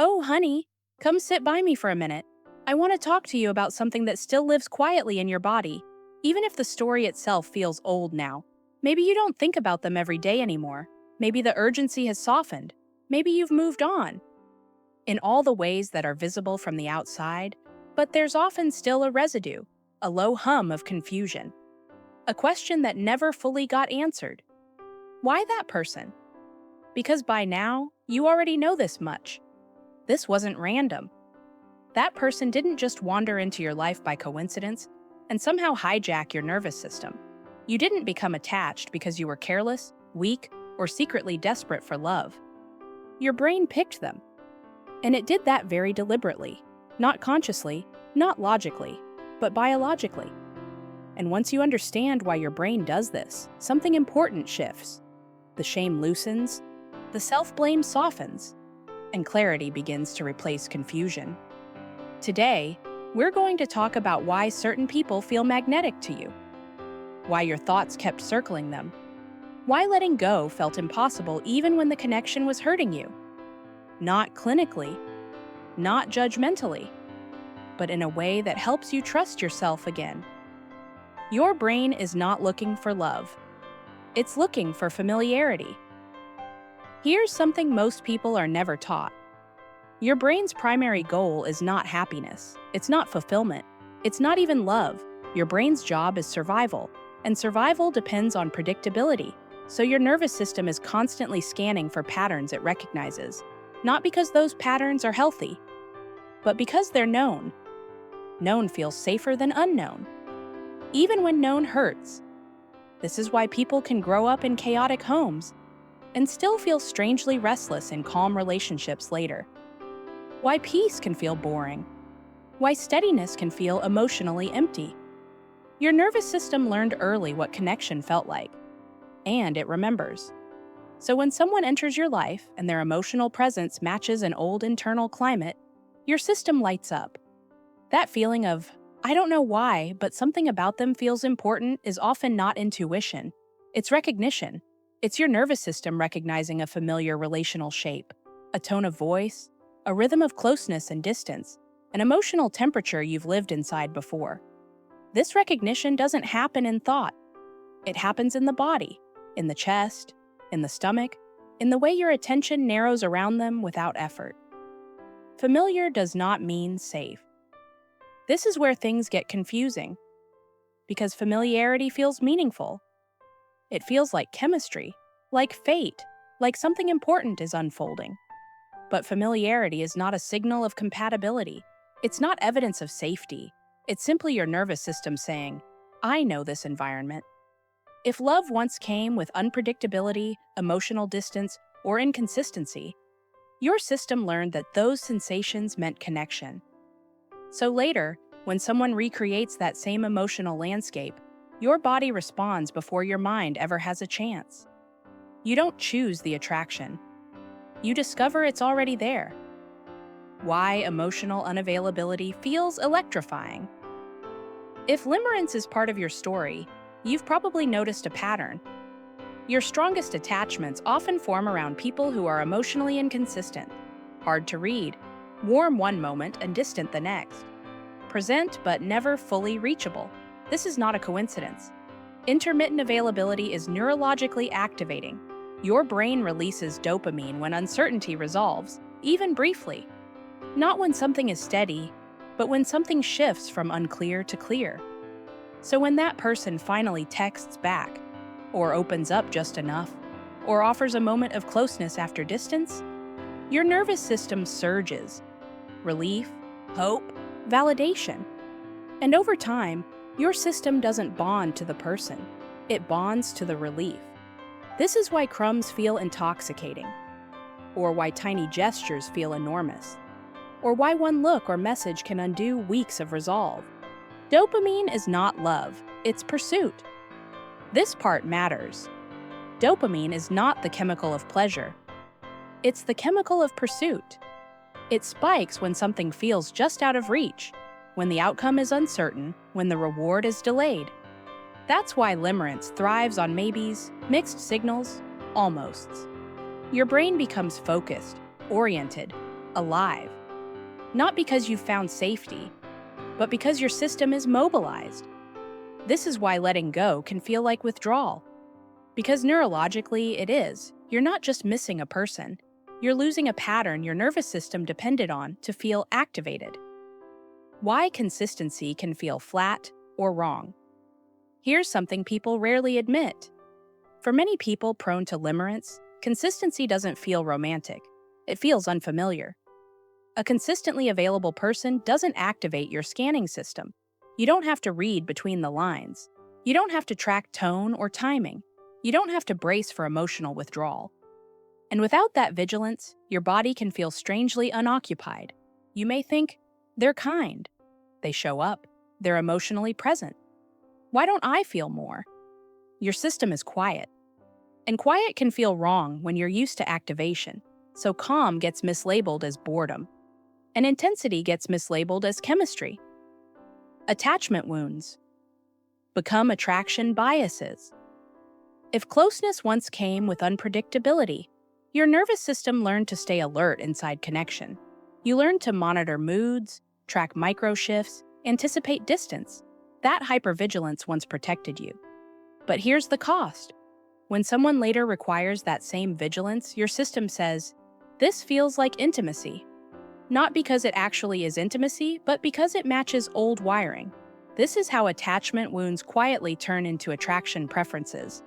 Oh, honey, come sit by me for a minute. I want to talk to you about something that still lives quietly in your body, even if the story itself feels old now. Maybe you don't think about them every day anymore. Maybe the urgency has softened. Maybe you've moved on. In all the ways that are visible from the outside, but there's often still a residue, a low hum of confusion. A question that never fully got answered. Why that person? Because by now, you already know this much. This wasn't random. That person didn't just wander into your life by coincidence and somehow hijack your nervous system. You didn't become attached because you were careless, weak, or secretly desperate for love. Your brain picked them. And it did that very deliberately, not consciously, not logically, but biologically. And once you understand why your brain does this, something important shifts. The shame loosens, the self-blame softens, and clarity begins to replace confusion. Today, we're going to talk about why certain people feel magnetic to you, why your thoughts kept circling them, why letting go felt impossible even when the connection was hurting you. Not clinically, not judgmentally, but in a way that helps you trust yourself again. Your brain is not looking for love. It's looking for familiarity. Here's something most people are never taught. Your brain's primary goal is not happiness. It's not fulfillment. It's not even love. Your brain's job is survival, and survival depends on predictability. So your nervous system is constantly scanning for patterns it recognizes, not because those patterns are healthy, but because they're known. Known feels safer than unknown, even when known hurts. This is why people can grow up in chaotic homes and still feel strangely restless in calm relationships later. Why peace can feel boring. Why steadiness can feel emotionally empty. Your nervous system learned early what connection felt like, and it remembers. So when someone enters your life and their emotional presence matches an old internal climate, your system lights up. That feeling of, I don't know why, but something about them feels important is often not intuition. It's recognition. It's your nervous system recognizing a familiar relational shape, a tone of voice, a rhythm of closeness and distance, an emotional temperature you've lived inside before. This recognition doesn't happen in thought. It happens in the body, in the chest, in the stomach, in the way your attention narrows around them without effort. Familiar does not mean safe. This is where things get confusing, because familiarity feels meaningful. It feels like chemistry, like fate, like something important is unfolding. But familiarity is not a signal of compatibility. It's not evidence of safety. It's simply your nervous system saying, I know this environment. If love once came with unpredictability, emotional distance, or inconsistency, your system learned that those sensations meant connection. So later, when someone recreates that same emotional landscape, your body responds before your mind ever has a chance. You don't choose the attraction. You discover it's already there. Why emotional unavailability feels electrifying. If limerence is part of your story, you've probably noticed a pattern. Your strongest attachments often form around people who are emotionally inconsistent, hard to read, warm one moment and distant the next, present but never fully reachable. This is not a coincidence. Intermittent availability is neurologically activating. Your brain releases dopamine when uncertainty resolves, even briefly. Not when something is steady, but when something shifts from unclear to clear. So when that person finally texts back, or opens up just enough, or offers a moment of closeness after distance, your nervous system surges. Relief, hope, validation. And over time, your system doesn't bond to the person, it bonds to the relief. This is why crumbs feel intoxicating, or why tiny gestures feel enormous, or why one look or message can undo weeks of resolve. Dopamine is not love, it's pursuit. This part matters. Dopamine is not the chemical of pleasure. It's the chemical of pursuit. It spikes when something feels just out of reach, when the outcome is uncertain, when the reward is delayed. That's why limerence thrives on maybes, mixed signals, almosts. Your brain becomes focused, oriented, alive. Not because you've found safety, but because your system is mobilized. This is why letting go can feel like withdrawal. Because neurologically, it is. You're not just missing a person, you're losing a pattern your nervous system depended on to feel activated. Why consistency can feel flat or wrong. Here's something people rarely admit. For many people prone to limerence, consistency doesn't feel romantic. It feels unfamiliar. A consistently available person doesn't activate your scanning system. You don't have to read between the lines. You don't have to track tone or timing. You don't have to brace for emotional withdrawal. And without that vigilance, your body can feel strangely unoccupied. You may think, they're kind. They show up. They're emotionally present. Why don't I feel more? Your system is quiet. And quiet can feel wrong when you're used to activation. So calm gets mislabeled as boredom. And intensity gets mislabeled as chemistry. Attachment wounds become attraction biases. If closeness once came with unpredictability, your nervous system learned to stay alert inside connection. You learned to monitor moods, track micro shifts, anticipate distance. That hypervigilance once protected you. But here's the cost. When someone later requires that same vigilance, your system says, this feels like intimacy. Not because it actually is intimacy, but because it matches old wiring. This is how attachment wounds quietly turn into attraction preferences.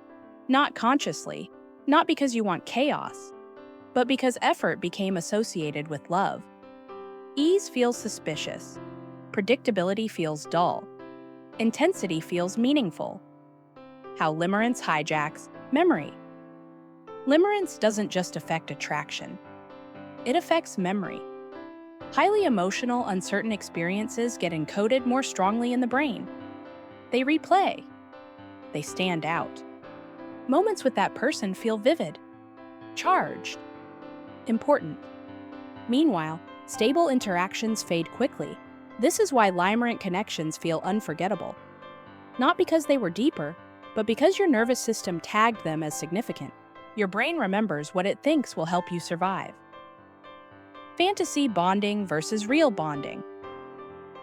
Not consciously, not because you want chaos, but because effort became associated with love. Ease feels suspicious. Predictability feels dull. Intensity feels meaningful. How limerence hijacks memory. Limerence doesn't just affect attraction. It affects memory. Highly emotional, uncertain experiences get encoded more strongly in the brain. They replay. They stand out. Moments with that person feel vivid, charged, important. Meanwhile, stable interactions fade quickly. This is why limerent connections feel unforgettable. Not because they were deeper, but because your nervous system tagged them as significant. Your brain remembers what it thinks will help you survive. Fantasy bonding versus real bonding.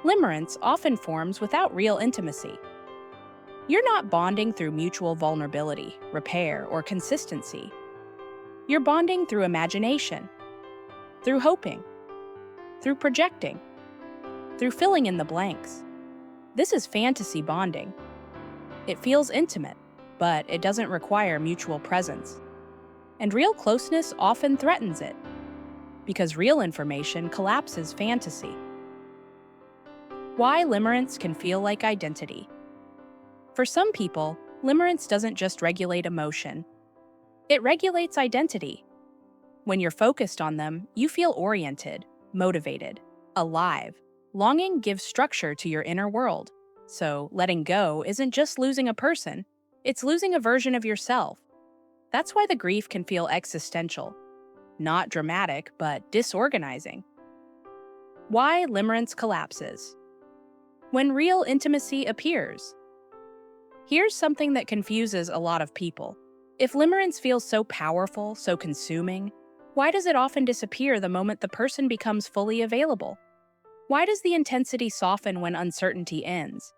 Limerence often forms without real intimacy. You're not bonding through mutual vulnerability, repair, or consistency. You're bonding through imagination, through hoping, through projecting, through filling in the blanks. This is fantasy bonding. It feels intimate, but it doesn't require mutual presence. And real closeness often threatens it, because real information collapses fantasy. Why limerence can feel like identity. For some people, limerence doesn't just regulate emotion. It regulates identity. When you're focused on them, you feel oriented, motivated, alive. Longing gives structure to your inner world. So, letting go isn't just losing a person, it's losing a version of yourself. That's why the grief can feel existential. Not dramatic, but disorganizing. Why limerence collapses. When real intimacy appears. Here's something that confuses a lot of people. If limerence feels so powerful, so consuming, why does it often disappear the moment the person becomes fully available? Why does the intensity soften when uncertainty ends?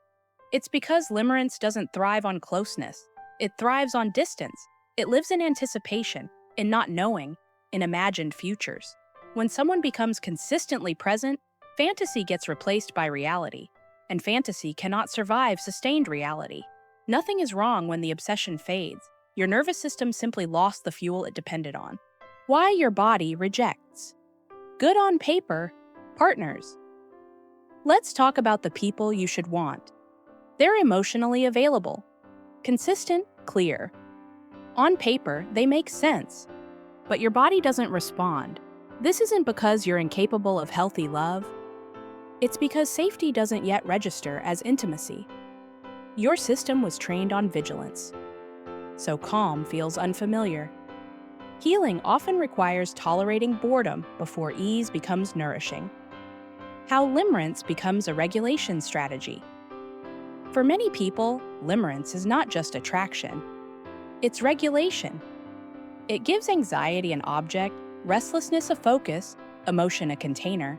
It's because limerence doesn't thrive on closeness. It thrives on distance. It lives in anticipation, in not knowing, in imagined futures. When someone becomes consistently present, fantasy gets replaced by reality, and fantasy cannot survive sustained reality. Nothing is wrong when the obsession fades. Your nervous system simply lost the fuel it depended on. Why your body rejects. Good on paper, partners. Let's talk about the people you should want. They're emotionally available, consistent, clear. On paper, they make sense, but your body doesn't respond. This isn't because you're incapable of healthy love. It's because safety doesn't yet register as intimacy. Your system was trained on vigilance, so calm feels unfamiliar. Healing often requires tolerating boredom before ease becomes nourishing. How limerence becomes a regulation strategy. For many people, limerence is not just attraction. It's regulation. It gives anxiety an object, restlessness a focus, emotion a container.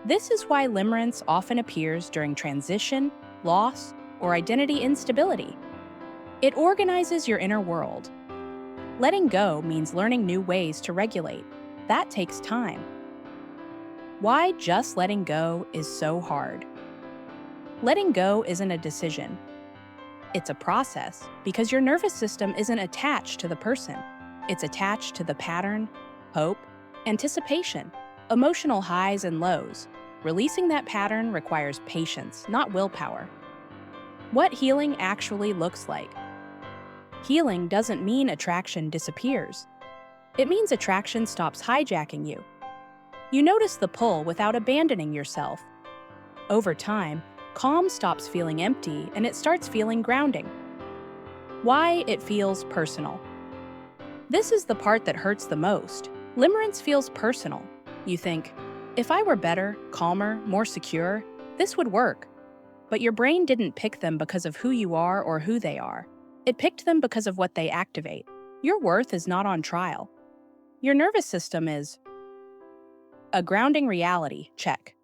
This is why limerence often appears during transition, loss, or identity instability. It organizes your inner world. Letting go means learning new ways to regulate. That takes time. Why just letting go is so hard. Letting go isn't a decision. It's a process because your nervous system isn't attached to the person. It's attached to the pattern, hope, anticipation, emotional highs and lows. Releasing that pattern requires patience, not willpower. What healing actually looks like. Healing doesn't mean attraction disappears. It means attraction stops hijacking you. You notice the pull without abandoning yourself. Over time, calm stops feeling empty and it starts feeling grounding. Why it feels personal. This is the part that hurts the most. Limerence feels personal. You think, if I were better, calmer, more secure, this would work. But your brain didn't pick them because of who you are or who they are. It picked them because of what they activate. Your worth is not on trial. Your nervous system is a grounding reality, check.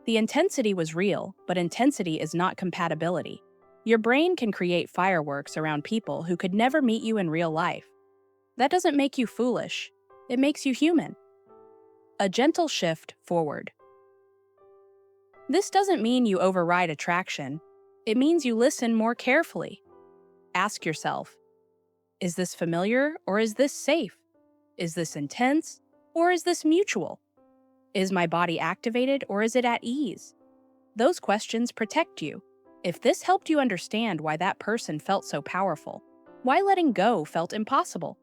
The intensity was real, but intensity is not compatibility. Your brain can create fireworks around people who could never meet you in real life. That doesn't make you foolish. It makes you human. A gentle shift forward. This doesn't mean you override attraction. It means you listen more carefully. Ask yourself, is this familiar or is this safe? Is this intense or is this mutual? Is my body activated or is it at ease? Those questions protect you. If this helped you understand why that person felt so powerful, why letting go felt impossible,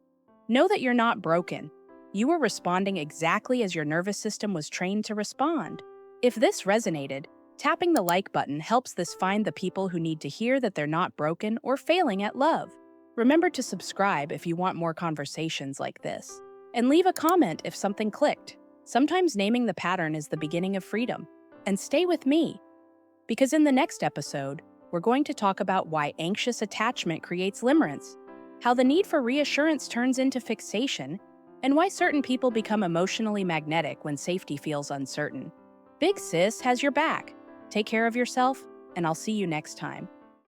know that you're not broken. You were responding exactly as your nervous system was trained to respond. If this resonated, tapping the like button helps this find the people who need to hear that they're not broken or failing at love. Remember to subscribe if you want more conversations like this. And leave a comment if something clicked. Sometimes naming the pattern is the beginning of freedom. And stay with me, because in the next episode, we're going to talk about why anxious attachment creates limerence, how the need for reassurance turns into fixation, and why certain people become emotionally magnetic when safety feels uncertain. Big Sis has your back. Take care of yourself, and I'll see you next time.